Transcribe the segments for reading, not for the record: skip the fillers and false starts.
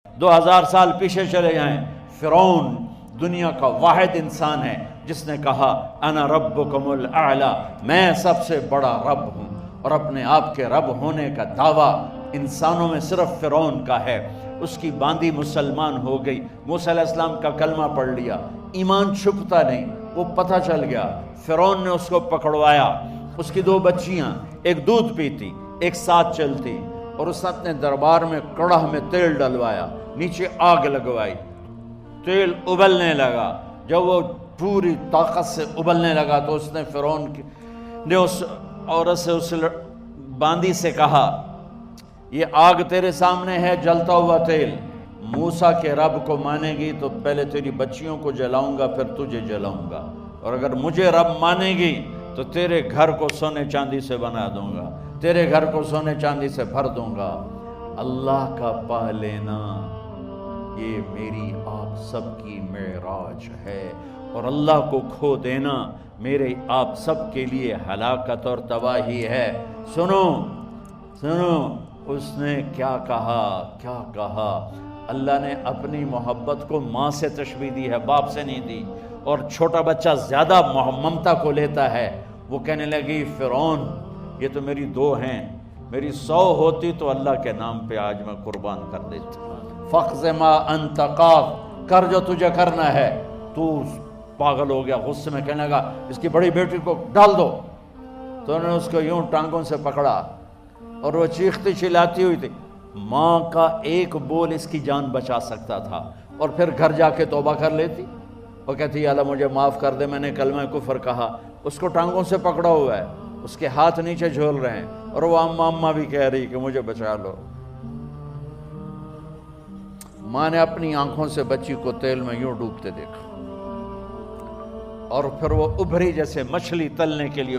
2000 سال پیچھے چلے جائیں، فرعون دنیا کا واحد انسان ہے جس نے کہا انا ربکم الاعلی، میں سب سے بڑا رب ہوں، اور اپنے آپ کے رب ہونے کا دعویٰ انسانوں میں صرف فرعون کا ہے۔ اس کی باندی مسلمان ہو گئی، موسیٰ علیہ السلام کا کلمہ پڑھ لیا، ایمان چھپتا نہیں، وہ پتہ چل گیا۔ فرعون نے اس کو پکڑوایا، اس کی 2 بچیاں، ایک دودھ پیتی ایک ساتھ چلتی، اور اس نے اپنے دربار میں کڑاہ میں تیل ڈلوایا، نیچے آگ لگوائی، تیل ابلنے لگا۔ جب وہ پوری طاقت سے ابلنے لگا تو اس نے فرعون نے اس عورت سے، اس باندی سے کہا یہ آگ تیرے سامنے ہے، جلتا ہوا تیل، موسیٰ کے رب کو مانے گی تو پہلے تیری بچیوں کو جلاؤں گا پھر تجھے جلاؤں گا، اور اگر مجھے رب مانے گی تو تیرے گھر کو سونے چاندی سے بنا دوں گا، تیرے گھر کو سونے چاندی سے بھر دوں گا۔ اللہ کا پا لینا یہ میری آپ سب کی معراج ہے، اور اللہ کو کھو دینا میرے آپ سب کے لیے ہلاکت اور تباہی ہے۔ سنو سنو، اس نے کیا کہا؟ اللہ نے اپنی محبت کو ماں سے تشبیہ دی ہے، باپ سے نہیں دی، اور چھوٹا بچہ زیادہ ممتا کو لیتا ہے۔ وہ کہنے لگی فرعون یہ تو میری 2 ہیں، میری 100 ہوتی تو اللہ کے نام پہ آج میں قربان کر دیتا۔ فَقْضِ مَا أَنْتَ قَاضٍ، کر جو تجھے کرنا ہے۔ تو پاگل ہو گیا، غصے میں کہنے لگا اس کی بڑی بیٹی کو ڈال دو۔ تو انہوں نے اس کو یوں ٹانگوں سے پکڑا، اور وہ چیختی چلاتی ہوئی تھی۔ ماں کا ایک بول اس کی جان بچا سکتا تھا، اور پھر گھر جا کے توبہ کر لیتی۔ وہ کہتی اللہ مجھے معاف کر دے، میں نے کلمہ کفر کہا۔ اس کو ٹانگوں سے پکڑا ہوا ہے، اس کے ہاتھ نیچے جھول رہے ہیں، اور وہ اماں بھی کہہ رہی کہ مجھے بچا لو۔ ماں نے اپنی آنکھوں سے بچی کو تیل میں یوں ڈوبتے دیکھا، اور پھر وہ ابھری جیسے مچھلی تلنے کے لیے،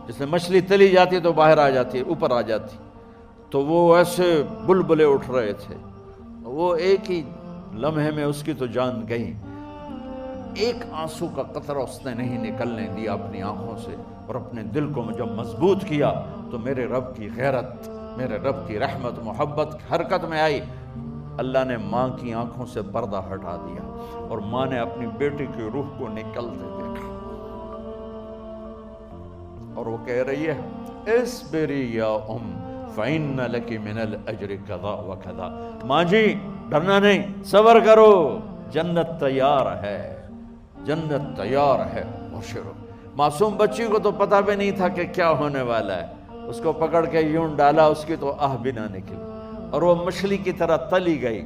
جیسے مچھلی تلی جاتی تو باہر آ جاتی، اوپر آ جاتی، تو وہ ایسے بلبلے اٹھ رہے تھے۔ وہ ایک ہی لمحے میں اس کی تو جان گئی، ایک آنسو کا قطرہ اس نے نہیں نکلنے دیا اپنی آنکھوں سے، اور اپنے دل کو جب مضبوط کیا تو میرے رب کی غیرت، میرے رب کی رحمت محبت حرکت میں آئی۔ اللہ نے ماں کی آنکھوں سے پردہ ہٹا دیا، اور ماں نے اپنی بیٹی کی روح کو نکلتے دیکھا، اور وہ کہہ رہی ہے اصبری یا فإن لک من الأجر کذا وکذا۔ ماں جی ڈرنا نہیں، صبر کرو، جنت تیار ہے، جنت تیار ہے۔ معصوم بچی کو تو پتہ بھی نہیں تھا کہ کیا ہونے والا ہے، اس کو پکڑ کے یوں ڈالا، اس کی تو آہ بھی نہ نکلی، اور وہ مچھلی کی طرح تلی گئی۔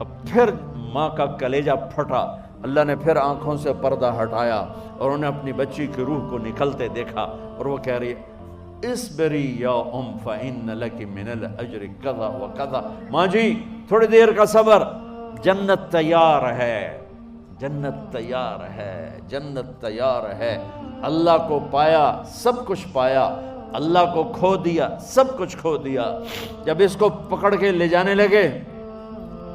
اب پھر ماں کا کلیجہ پھٹا، اللہ نے پھر آنکھوں سے پردہ ہٹایا، اور انہیں اپنی بچی کی روح کو نکلتے دیکھا، اور وہ کہہ رہی ہے اصبری یا فإن لک من الأجر کذا وکذا۔ ماں جی تھوڑی دیر کا صبر، جنت تیار ہے، جنت تیار ہے، جنت تیار ہے۔ اللہ کو پایا سب کچھ پایا، اللہ کو کھو دیا سب کچھ کھو دیا۔ جب اس کو پکڑ کے لے جانے لگے،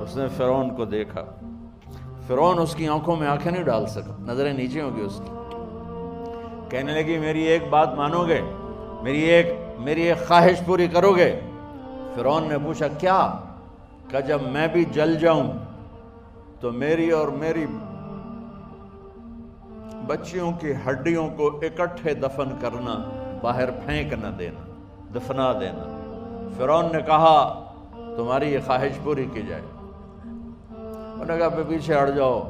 اس نے فرعون کو دیکھا، فرعون اس کی آنکھوں میں آنکھیں نہیں ڈال سکا، نظریں نیچے ہوں گی اس کی۔ کہنے لگی میری ایک بات مانو گے، میری ایک خواہش پوری کرو گے؟ فرعون نے پوچھا کیا؟ کہ جب میں بھی جل جاؤں تو میری اور میری بچیوں کی ہڈیوں کو اکٹھے دفن کرنا، باہر پھینک نہ دینا، دفنا دینا۔ فرعون نے کہا تمہاری یہ خواہش پوری کی جائے۔ انہوں نے کہا پیچھے ہٹ جاؤ،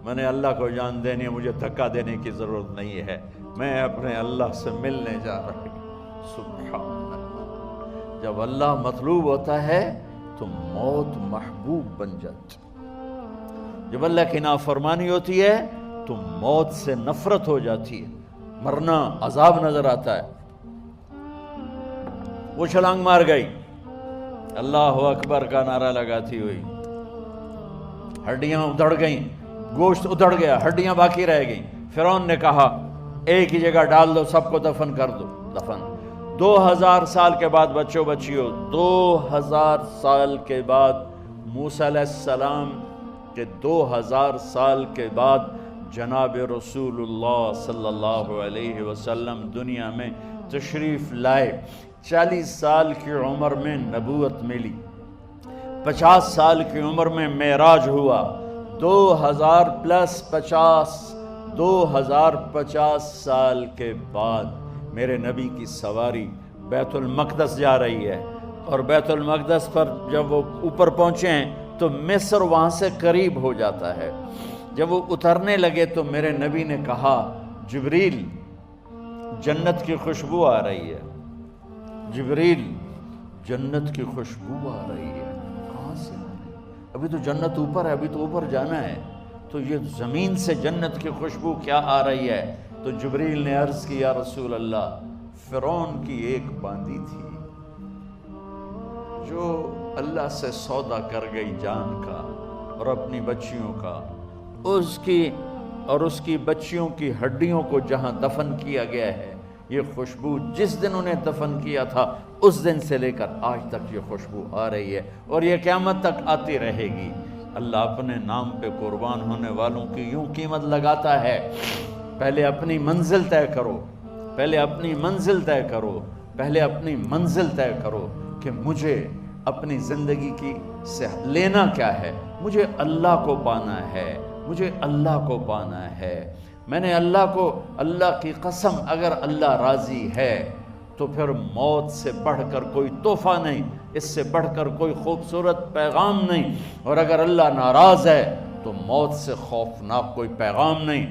میں نے اللہ کو جان دینی ہے، مجھے دھکا دینے کی ضرورت نہیں ہے، میں اپنے اللہ سے ملنے جا رہا ہوں۔ سبحان اللہ، جب اللہ مطلوب ہوتا ہے تو موت محبوب بن جاتی، جب اللہ کی نافرمانی ہوتی ہے تو موت سے نفرت ہو جاتی ہے، مرنا عذاب نظر آتا ہے۔ وہ چھلانگ مار گئی، اللہ اکبر کا نعرہ لگاتی ہوئی، ہڈیاں ادھڑ گئیں، گوشت ادھڑ گیا، ہڈیاں باقی رہ گئیں۔ فرعون نے کہا ایک ہی جگہ ڈال دو، سب کو دفن کر دو۔ دفن 2000 سال کے بعد، بچیوں 2000 سال کے بعد، موسیٰ علیہ السلام کے 2000 سال کے بعد جناب رسول اللہ صلی اللہ علیہ وسلم دنیا میں تشریف لائے۔ 40 سال کی عمر میں نبوت ملی، 50 سال کی عمر میں معراج ہوا، 2000 پلس 50 2050 سال کے بعد میرے نبی کی سواری بیت المقدس جا رہی ہے، اور بیت المقدس پر جب وہ اوپر پہنچے ہیں تو مصر وہاں سے قریب ہو جاتا ہے۔ جب وہ اترنے لگے تو میرے نبی نے کہا جبریل جنت کی خوشبو آ رہی ہے، جبریل جنت کی خوشبو آ رہی ہے، کہاں سے آ رہی ہے؟ ابھی تو جنت اوپر ہے، ابھی تو اوپر جانا ہے، تو یہ زمین سے جنت کی خوشبو کیا آ رہی ہے؟ تو جبریل نے عرض کی یا رسول اللہ، فرعون کی ایک باندی تھی جو اللہ سے سودا کر گئی جان کا اور اپنی بچیوں کا، اس کی بچیوں کی ہڈیوں کو جہاں دفن کیا گیا ہے، یہ خوشبو جس دن انہیں دفن کیا تھا اس دن سے لے کر آج تک یہ خوشبو آ رہی ہے، اور یہ قیامت تک آتی رہے گی۔ اللہ اپنے نام پہ قربان ہونے والوں کی یوں قیمت لگاتا ہے، پہلے اپنی منزل طے کرو، پہلے اپنی منزل طے کرو، پہلے اپنی منزل طے کرو کہ مجھے اپنی زندگی کی سے لینا کیا ہے، مجھے اللہ کو پانا ہے، مجھے اللہ کو پانا ہے۔ میں نے اللہ کی قسم، اگر اللہ راضی ہے تو پھر موت سے بڑھ کر کوئی تحفہ نہیں، اس سے بڑھ کر کوئی خوبصورت پیغام نہیں، اور اگر اللہ ناراض ہے تو موت سے خوفناک کوئی پیغام نہیں۔